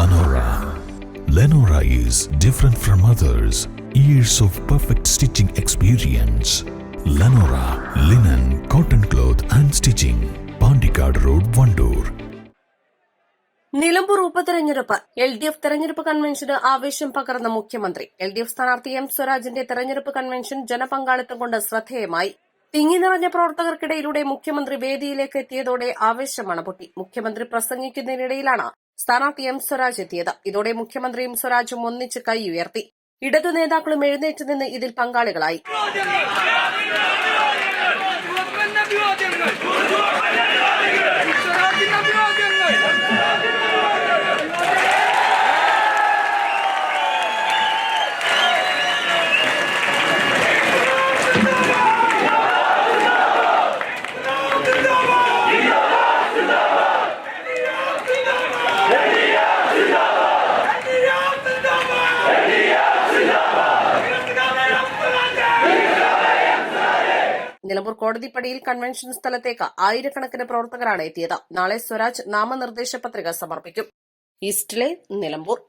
Lenora. Lenora is different from others. Years of perfect stitching experience. Lenora linen, cotton cloth and stitching. Pandikad Road, Vandoor. Nilambur ഉപതെരഞ്ഞെടുപ്പ് LDF തെരഞ്ഞെടുപ്പ് കൺവെൻഷന് ആവേശം പകർന്ന മുഖ്യമന്ത്രി. LDF സ്ഥാനാർത്ഥി M സ്വരാജിന്റെ തെരഞ്ഞെടുപ്പ് കൺവെൻഷൻ ജനപങ്കാളിത്തം കൊണ്ട് ശ്രദ്ധേയമായി. തിങ്ങി നിറഞ്ഞ പ്രവർത്തകർക്കിടയിലൂടെ മുഖ്യമന്ത്രി വേദിയിലേക്ക് എത്തിയതോടെ ആവേശമാണ് പൊട്ടി. മുഖ്യമന്ത്രി പ്രസംഗിക്കുന്നതിനിടയിലാണ് സ്ഥാനാർത്ഥി M സ്വരാജ് എത്തിയത്. ഇതോടെ മുഖ്യമന്ത്രിയും സ്വരാജും ഒന്നിച്ച് കൈ ഉയർത്തി. ഇടതു നേതാക്കളും എഴുന്നേറ്റ് നിന്ന് ഇതിൽ പങ്കാളികളായി. നിലമ്പൂർ കോടതിപ്പടിയിൽ കൺവെൻഷൻ സ്ഥലത്തേക്ക് ആയിരക്കണക്കിന് പ്രവർത്തകരാണ് എത്തിയത്. നാളെ സ്വരാജ് നാമനിർദ്ദേശ പത്രിക സമർപ്പിക്കും. East live, Nilambur.